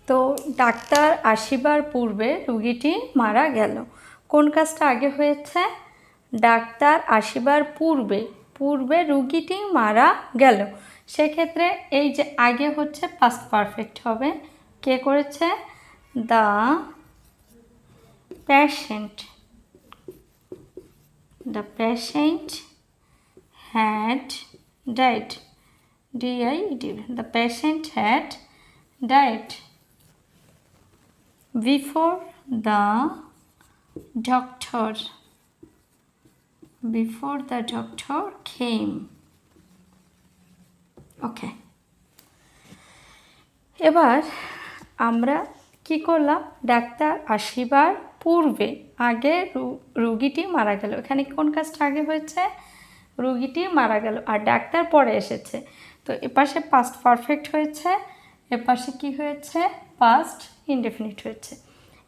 তো ডাক্তার আসিবার পূর্বে রোগীটি মারা গেল। কোন কাজটা আগে হয়েছে? ডাক্তার আসিবার পূর্বে পূর্বে রোগীটি মারা গেল। সেক্ষেত্রে এই যে আগে হচ্ছে পাস্ট পারফেক্ট হবে। কে করেছে? The patient. The patient had died. D-I-E-D. The patient had died before the doctor came. Okay. এবার আমরা কি করলাম? ডাক্তার আসিবার পূর্বে আগে রোগীটি মারা গেল। এখানে কোন কাজটা আগে হয়েছে? রোগীটি মারা গেল, আর ডাক্তার পরে এসেছে। তো এপাশে পাস্ট পারফেক্ট হয়েছে, এপাশে কি হয়েছে? পাস্ট ইনডেফিনিট হয়েছে।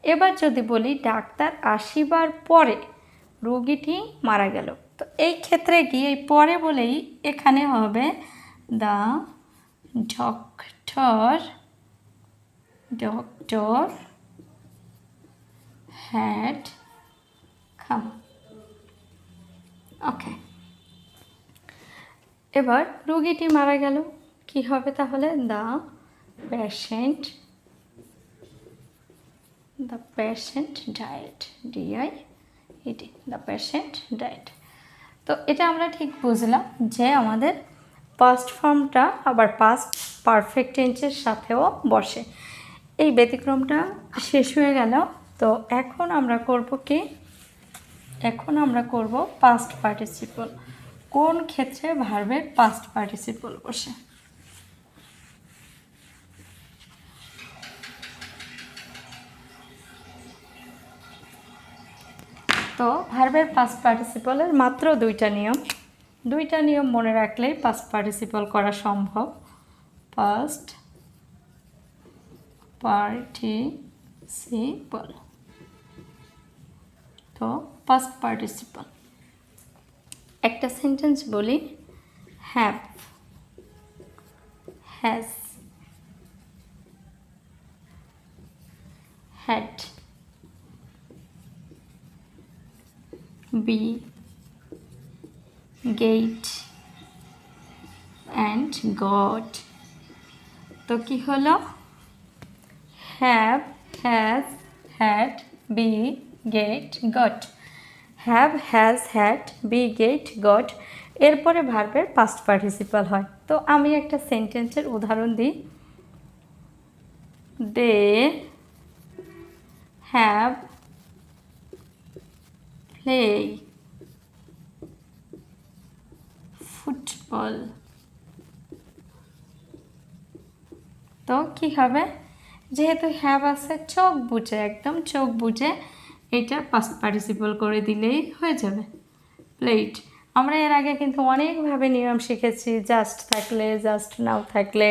এবার যদি বলি ডাক্তার আসিবার পরে রোগীটি মারা গেল, তো এই ক্ষেত্রে গিয়ে পরে বলেই এখানে হবে দ্য ডক্টর had come. ওকে, এবার রোগীটি মারা গেল, কি হবে তাহলে? The patient died. D-I-E-D. The patient died. তো এটা আমরা ঠিক বুঝলাম যে আমাদের পাস্ট ফর্মটা আবার পাস্ট পারফেক্ট টেন্সের সাথেও বসে। এই ব্যতিক্রমটা শেষ হয়ে গেল। তো এখন আমরা করব কি? এখন আমরা করব পাস্ট পার্টিসিপল। কোন ক্ষেত্রে ভার্বের পাস্ট পার্টিসিপল বসে? তো ভার্বের পাস্ট পার্টিসিপলের মাত্র দুইটা নিয়ম মনে রাখলেই পাস্ট পার্টিসিপল করা সম্ভব। Past participle. তো পাস্ট পার্টিসিপল একটা সেন্টেন্স বলি, have, has, had, be, get and got. তো কি হলো? Have, has, had, be, get, got. Have, has, had, be, get, got. এরপরে ভার্বের পাস্ট পার্টিসিপাল হয়। তো আমি একটা সেন্টেন্সের উদাহরণ দিই। They have play football. তো কি হবে? যেহেতু হ্যাভ আছে, চোখ বুঝে, একদম চোখ বুঝে এটা পাস্ট পার্টিসিপল করে দিলেই হয়ে যাবে। প্লেড। আমরা এর আগে কিন্তু অনেকভাবে নিয়ম শিখেছি। জাস্ট থাকলে, জাস্ট নাও থাকলে,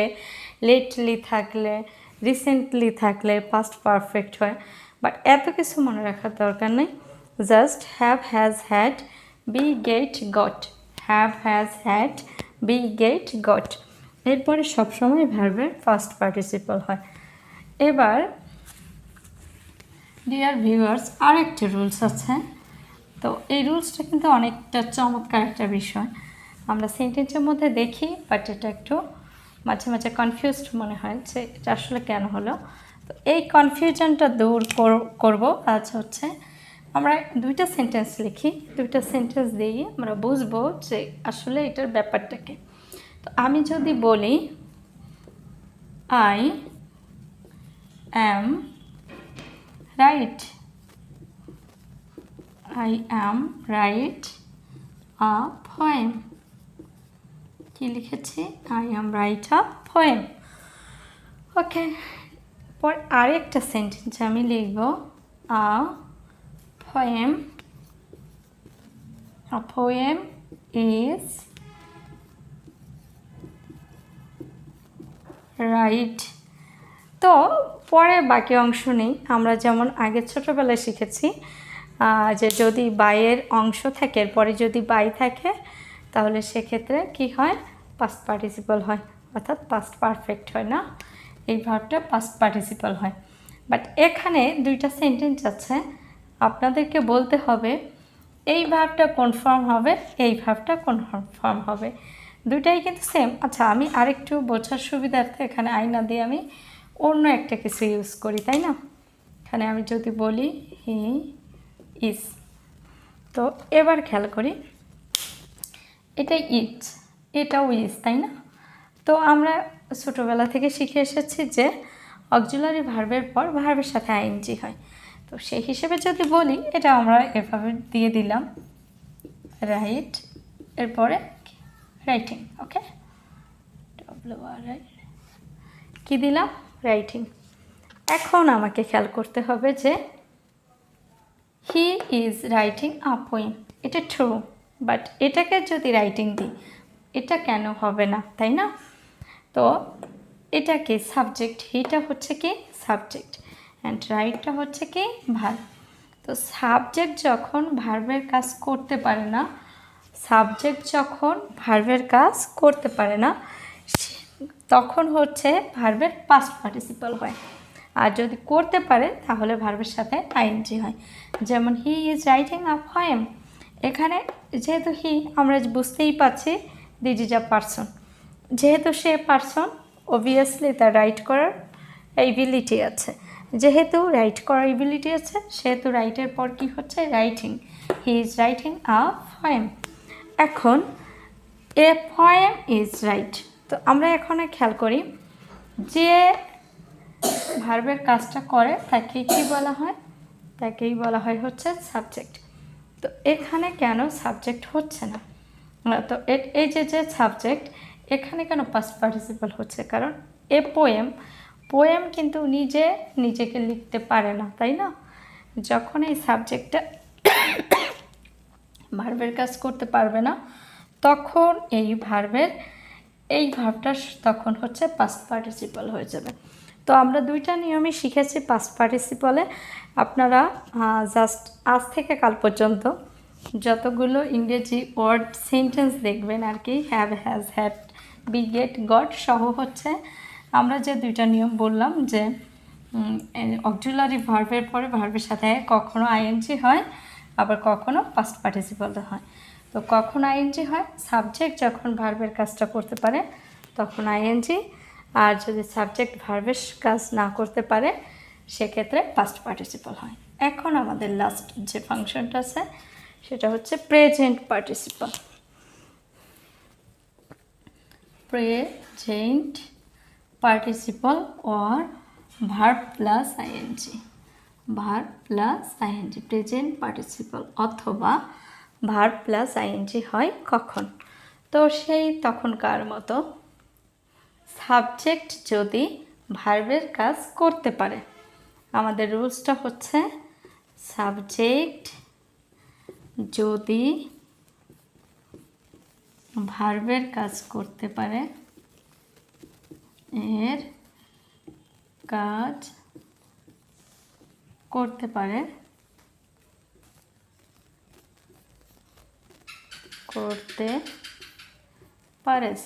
লেটলি থাকলে, রিসেন্টলি থাকলে পাস্ট পারফেক্ট হয়। বাট এত কিছু মনে রাখার দরকার নেই। Just have, has, had, be, get, got. Have, has, had, be, get, got. এরপরে সবসময় ভার্বের ফার্স্ট পার্টিসিপল হয়। এবার ডিয়ার ভিউয়ার্স, আরেকটা রুলস আছে। তো এই রুলসটা কিন্তু অনেকটা চমৎকার একটা বিষয়। আমরা সেন্টেন্সের মধ্যে দেখি, বাট এটা একটু মাঝে মাঝে কনফিউজড মনে হয় যে এটা আসলে কেন হলো। তো এই কনফিউশনটা দূর করব আজ হচ্ছে আমরা দুইটা সেন্টেন্স লিখি, দুইটা সেন্টেন্স দিয়ে আমরা বুঝবো যে আসলে এটার ব্যাপারটা কি। তো আমি যদি বলি I am right, I am write a poem. কি লিখেছি? I am write a poem. ওকে, পর আরেকটা সেন্টেন্স আমি লিখব a poem is right. তো পরে বাকি অংশ নেই। আমরা যেমন আগে ছোটোবেলায় শিখেছি যে যদি বাইয়ের অংশ থাকে, এরপরে যদি বাই থাকে তাহলে সেক্ষেত্রে কি হয়? পাস্ট পার্টিসিপল হয়, অর্থাৎ পাস্ট পারফেক্ট হয় না। এই ভার্বটা পাস্ট পার্টিসিপল হয়। বাট এখানে দুইটা সেন্টেন্স আছে, আপনাদেরকে বলতে হবে এই ভার্বটা কোন ফর্ম হবে, এই ভার্বটা কোন ফর্ম হবে, দুইটাই কিন্তু সেম। আচ্ছা, আমি আরেকটু বোঝার সুবিধার্থে এখানে আয়না দিয়ে আমি অন্য একটা কিছু ইউজ করি, তাই না? এখানে আমি যদি বলি হি ইজ, তো এবার খেয়াল করি এটা ইজ, এটাও ইজ, তাই না? তো আমরা ছোটোবেলা থেকে শিখে এসেছি যে অক্সিলারি ভার্বের পর ভার্বের সাথে আইএনজি হয়। তো সেই হিসেবে যদি বলি, এটা আমরা এভাবে দিয়ে দিলাম রাইট, এরপরে রাইটিং। ওকে, কি দিলাম? রাইটিং। এখন আমাকে খেয়াল করতে হবে যে he is writing a poem, এটা ট্রু, বাট এটাকে যদি রাইটিং দিই এটা কেন হবে না, তাই না? তো এটা কি সাবজেক্ট, হিটা হচ্ছে কি সাবজেক্ট, অ্যান্ড রাইটটা হচ্ছে কি ভার্ব। তো সাবজেক্ট যখন ভার্বের কাজ করতে পারে না, সাবজেক্ট যখন ভার্বের কাজ করতে পারে না, তখন হচ্ছে ভার্বের পাস্ট পার্টিসিপল হয়। আর যদি করতে পারে তাহলে ভার্বের সাথে আইএনজি হয়। যেমন he is writing a poem, এখানে যেহেতু হি আমরা বুঝতেই পারছি দিস ইজ আ পারসন, যেহেতু সে পারসন অবভিয়াসলি তার রাইট করার এবিলিটি আছে, যেহেতু রাইট করার এবিলিটি আছে সেহেতু রাইটের পর কি হচ্ছে writing, he is writing a poem. এখন এ পোয়েম ইজ রাইট, তো আমরা এখানে খেয়াল করি যে ভার্বের কাজটা করে তাকে কি বলা হয়, তাকেই বলা হয় হচ্ছে সাবজেক্ট। তো এখানে কেন সাবজেক্ট হচ্ছে না? তো এই যে সাবজেক্ট এখানে কেন পাস্ট পার্টিসিপল হচ্ছে? কারণ এ পোয়েম কিন্তু নিজেকে লিখতে পারে না, তাই না? যখন এই সাবজেক্টটা ভার্বের কাজ করতে পারবে না, তখন এই ভার্বটা তখন হচ্ছে পাস্ট পার্টিসিপল হয়ে যাবে। তো আমরা দুইটা নিয়মই শিখেছি পাস্ট পার্টিসিপলে। আপনারা জাস্ট আজ থেকে কাল পর্যন্ত যতগুলো ইংরেজি ওয়ার্ড সেন্টেন্স দেখবেন আর কি, have, has, had, be, get, got সহ হচ্ছে আমরা যে দুইটা নিয়ম বললাম যে অক্সিলারি ভার্বের পরে ভার্বের সাথে কখনো আইএনজি হয়, আবার কখনো পাস্ট পার্টিসিপল হয়। তো কখন আইএনজি হয়? সাবজেক্ট যখন ভার্বের কাজটা করতে পারে তখন আইএনজি, আর যদি সাবজেক্ট ভার্বের কাজ না করতে পারে সেক্ষেত্রে পাস্ট পার্টিসিপল হয়। এখন আমাদের লাস্ট যে ফাংশনটা আছে সেটা হচ্ছে present participle. Present participle or verb plus ING, verb plus ING, present participle অথবা ভার্ব প্লাস আইএনজি হয় কখন? তো সেই তখনকার মতো সাবজেক্ট যদি ভার্বের কাজ করতে পারে, আমাদের রুলসটা হচ্ছে সাবজেক্ট যদি ভার্বের কাজ করতে পারে, এর কাজ করতে পারে,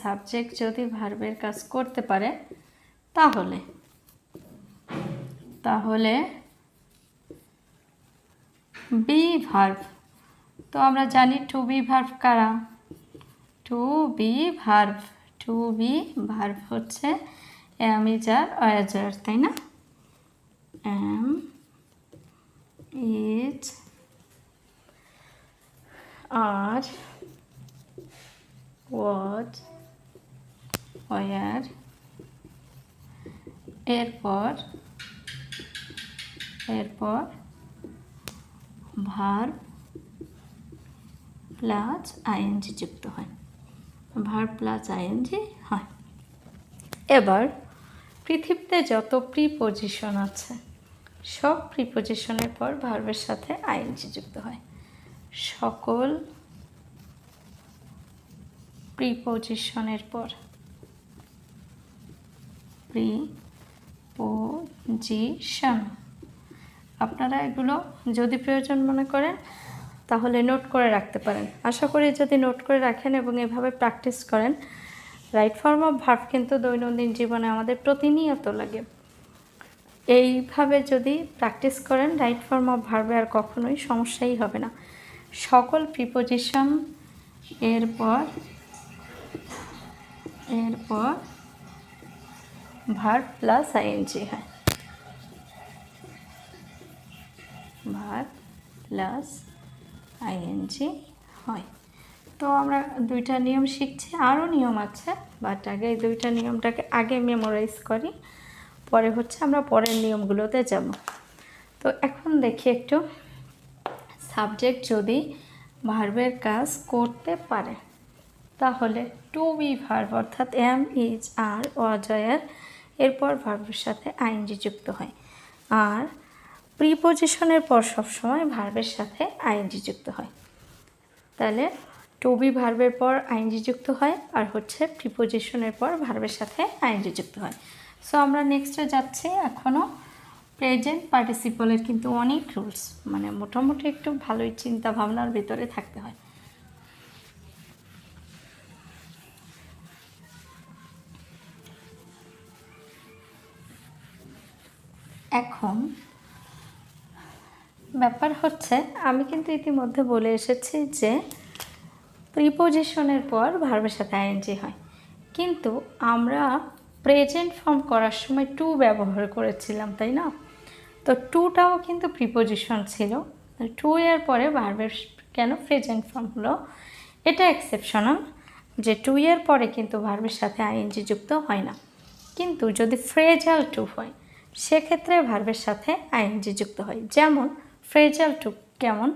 সাবজেক্ট যদি ভার্বের কাজ করতে পারে তাহলে বি ভার্ব। তো আমরা জানি টু বি ভার্ব কারা? টু বি ভার্ব হচ্ছে এম ইজ আর অয়াজার, তাই না? Am is are was were, এরপর ভার্ব প্লাস আইএনজি যুক্ত হয়, ভার্ব প্লাস আইএনজি হয়। এবার পৃথিবীতে যত প্রিপোজিশন আছে সব প্রিপোজিশনের পর ভার্বের সাথে আইএনজি যুক্ত হয়। সকল প্রিপোজিশনের পর প্রিপোজিশন, আপনারা এগুলো যদি প্রয়োজন মনে করেন তাহলে নোট করে রাখতে পারেন। আশা করি যদি নোট করে রাখেন এবং এভাবে প্র্যাকটিস করেন রাইট ফর্ম অফ ভার্ব কিন্তু দৈনন্দিন জীবনে আমাদের প্রতিনিয়ত লাগে। এইভাবে যদি প্র্যাকটিস করেন রাইট ফর্ম অফ ভার্বে আর কখনোই সমস্যাই হবে না। সকল প্রিপোজিশন এরপর ভার্ব প্লাস আইএনজি হয়, ভার্ব প্লাস আইএনজি হয়। তো আমরা দুইটা নিয়ম শিখছি, আরও নিয়ম আছে, বাট আগে এই দুইটা নিয়মটাকে আগে মেমোরাইজ করি, পরে হচ্ছে আমরা পরের নিয়মগুলোতে যাব। তো এখন দেখি একটু, সাবজেক্ট যদি ভার্বের কাজ করতে পারে তাহলে টু বি ভার্ব অর্থাৎ এম, ইজ, আর, অজয়ের এরপর ভার্বের সাথে আইএনজি যুক্ত হয়। আর প্রিপোজিশনের পর সবসময় ভার্বের সাথে আইএনজি যুক্ত হয়। তাহলে টু বি ভার্বের পর আইএনজি যুক্ত হয়, আর হচ্ছে প্রিপোজিশনের পর ভার্বের সাথে আইএনজি যুক্ত হয়। সো আমরা নেক্সটে যাচ্ছি। এখনও প্রেজেন্ট পার্টিসিপলের কিন্তু অনেক রুলস, মানে মোটামুটি একটু ভালোই চিন্তা ভাবনার ভিতরে থাকতে হয়। এখন ব্যাপার হচ্ছে, আমি কিন্তু ইতিমধ্যে বলে এসেছি যে প্রিপোজিশনের পর ভার্বের সাথে আইএনজি হয়, কিন্তু আমরা প্রেজেন্ট ফর্ম করার সময় টু ব্যবহার করেছিলাম, তাই না? তো টুটাও কিন্তু প্রিপোজিশন ছিল, টু এর পরে ভার্বের কেন প্রেজেন্ট ফর্ম হলো, এটা এক্সেপশনাল, যে টু এর পরে কিন্তু ভার্বের সাথে আইএনজি যুক্ত হয় না। কিন্তু যদি ফ্রেজাল টু হয় সেক্ষেত্রে ভার্বের সাথে আইএনজি যুক্ত হয়। যেমন ফ্রেজাল টু কেমন,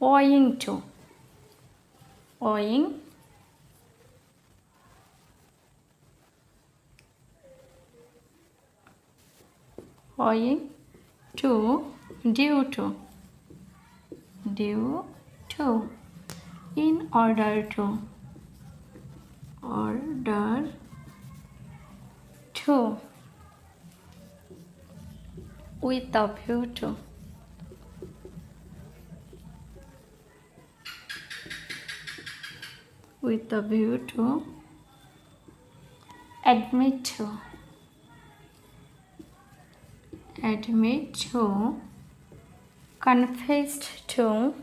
owing to, owing owing to, due to, due to, in order to, order to, with a view to, with a view to, admit to, admit to, confessed to,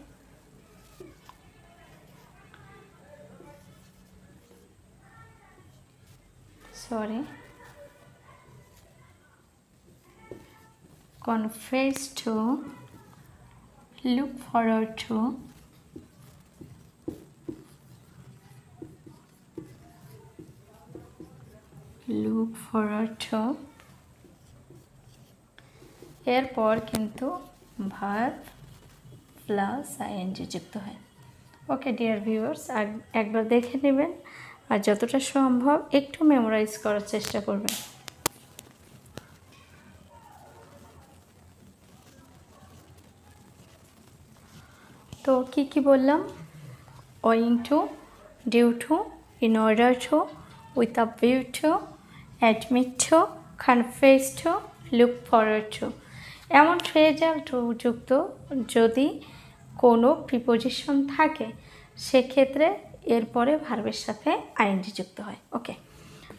confess to, look forward to, look forward to, এরপর কিন্তু verb plus ING যুক্ত হয়। Okay dear viewers, একবার দেখে নেবেন আর যতটা সম্ভব একটু মেমোরাইজ করার চেষ্টা করবেন। তো কি বললাম, owing to, due to, in order to, with a view to, admit to, confess to, look forward to. এমন ফ্রেজাল টু যুক্ত যদি কোনো প্রিপোজিশন থাকে সেক্ষেত্রে এরপরে ভার্বের সাথে আইএনজি যুক্ত হয়। ওকে,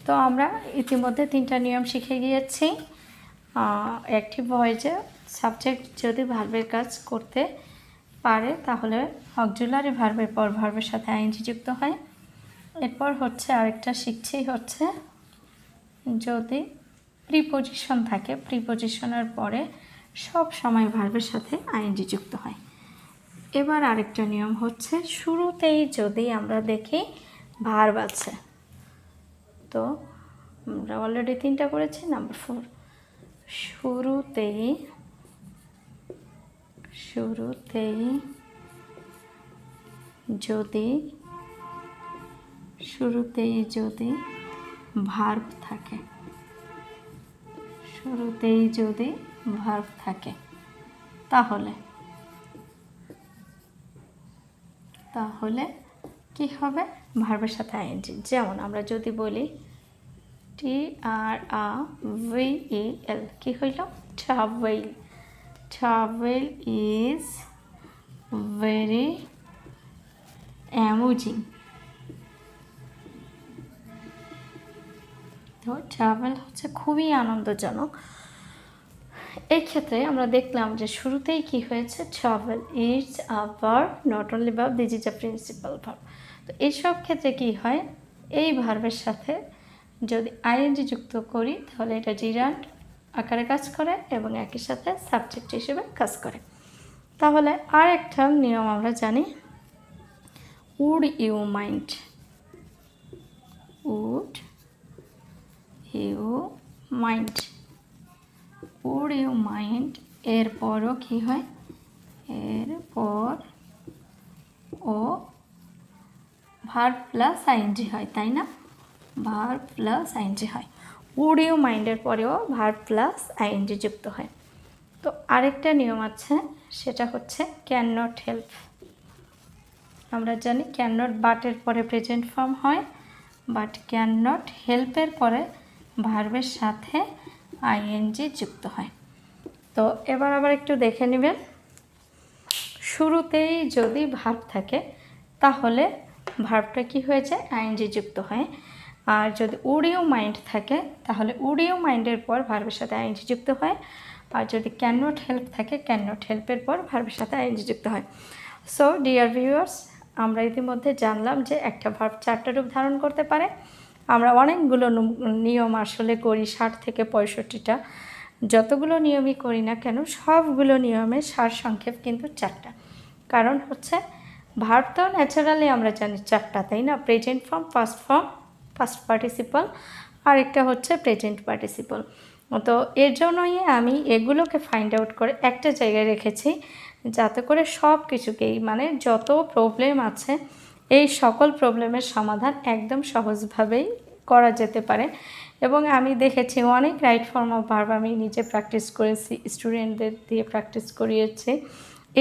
তো আমরা ইতিমধ্যে তিনটা নিয়ম শিখে গিয়েছি। অ্যাক্টিভ ভয়েসে সাবজেক্ট যদি ভার্বের কাজ করতে পারে তাহলে অক্সিলারি ভার্বের পর ভার্বের সাথে আইএনজি যুক্ত হয়। এরপর হচ্ছে আরেকটা শিখছি হচ্ছে যদি প্রিপোজিশন থাকে প্রিপোজিশনের পরে সব সময় ভার্বের সাথে আইএনজি যুক্ত হয়। এবার আরেকটা নিয়ম হচ্ছে শুরুতেই যদি আমরা দেখি ভার্ব আছে, তো আমরা অলরেডি তিনটা করেছি, নাম্বার 4, শুরুতেই যদি ভার্ব থাকে, তাহলে কি হবে, ভার্বের সাথে আইএনজি। যেমন আমরা যদি বলি TRAVEL, কি হইল, ট্রাভেল ইজ ভেরি অ্যামুজিং, তো ট্রাভেল হচ্ছে খুবই আনন্দজনক। এই ক্ষেত্রে আমরা দেখলাম যে শুরুতেই কি হয়েছে, travel is a verb, not only verb, this is a principal verb. তো এইসব ক্ষেত্রে কি হয়, এই ভার্বের সাথে যদি আইএনজি যুক্ত করি তাহলে এটা জিরান্ড আকারে কাজ করে এবং একই সাথে সাবজেক্ট হিসেবে কাজ করে। তাহলে আর একটা নিয়ম আমরা জানি, would you mind, would you mind, would you mind এরপরও কি হয়, এরপর ও ভার্ব প্লাস আইএনজি হয়, তাই না? ভার্ব প্লাস আইএনজি হয়, উড ইউ মাইন্ডের পরেও ভার্ব প্লাস আইএনজি যুক্ত হয়। তো আরেকটা নিয়ম আছে, সেটা হচ্ছে ক্যান নট হেল্প। আমরা জানি ক্যান নট বাটের পরে প্রেজেন্ট ফর্ম হয়, বাট ক্যান নট হেল্পের পরে ভার্বের সাথে আইএনজি যুক্ত হয়। তো এবার আবার একটু দেখে নেবেন, শুরুতেই যদি ভার্ব থাকে তাহলে ভার্বটা কি হয়ে যায়, আইএনজি যুক্ত হয়। আর যদি উড ইউ মাইন্ড থাকে তাহলে উড ইউ মাইন্ডের পর ভার্বের সাথে আইএনজি যুক্ত হয়। আর যদি ক্যান নট হেল্প থাকে, ক্যান নট হেল্পের পর ভার্বের সাথে আইএনজি যুক্ত হয়। সো ডিয়ার ভিউয়ার্স, আমরা ইতিমধ্যে জানলাম যে একটা ভার্ব 4টা রূপ ধারণ করতে পারে। আমরা অনেকগুলো নিয়ম আসলে করি, 60 থেকে 65টা। যতগুলো নিয়মই করি না কেন, সবগুলো নিয়মের সারসংক্ষেপ কিন্তু 4টা। কারণ হচ্ছে ভার্ব তো ন্যাচারালি আমরা জানি 4টা, তাই না? প্রেজেন্ট ফর্ম, ফার্স্ট পার্টিসিপল, আর একটা হচ্ছে প্রেজেন্ট পার্টিসিপল। তো এর জন্যই আমি এগুলোকে ফাইন্ড আউট করে একটা জায়গায় রেখেছি, যাতে করে সব কিছুকেই, মানে যত প্রবলেম আছে এই সকল প্রবলেমের সমাধান একদম সহজভাবেই করা যেতে পারে। এবং আমি দেখেছি অনেক রাইট ফর্ম অফ ভার্ব আমি নিজে প্র্যাকটিস করেছি, স্টুডেন্টদের দিয়ে প্র্যাকটিস করিয়েছি।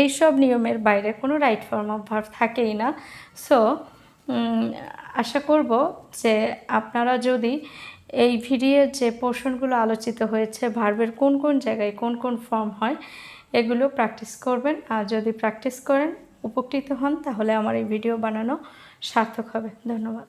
এইসব নিয়মের বাইরে কোনো রাইট ফর্ম অফ ভার্ব থাকেই না। সো আশা করব যে আপনারা যদি এই ভিডিওর যে পোর্শনগুলো আলোচিত হয়েছে, ভার্বের কোন কোন জায়গায় কোন কোন ফর্ম হয়, এগুলো প্র্যাকটিস করবেন। আর যদি প্র্যাকটিস করেন, উপকৃত হন, তাহলে আমার এই ভিডিও বানানো সার্থক হবে। ধন্যবাদ।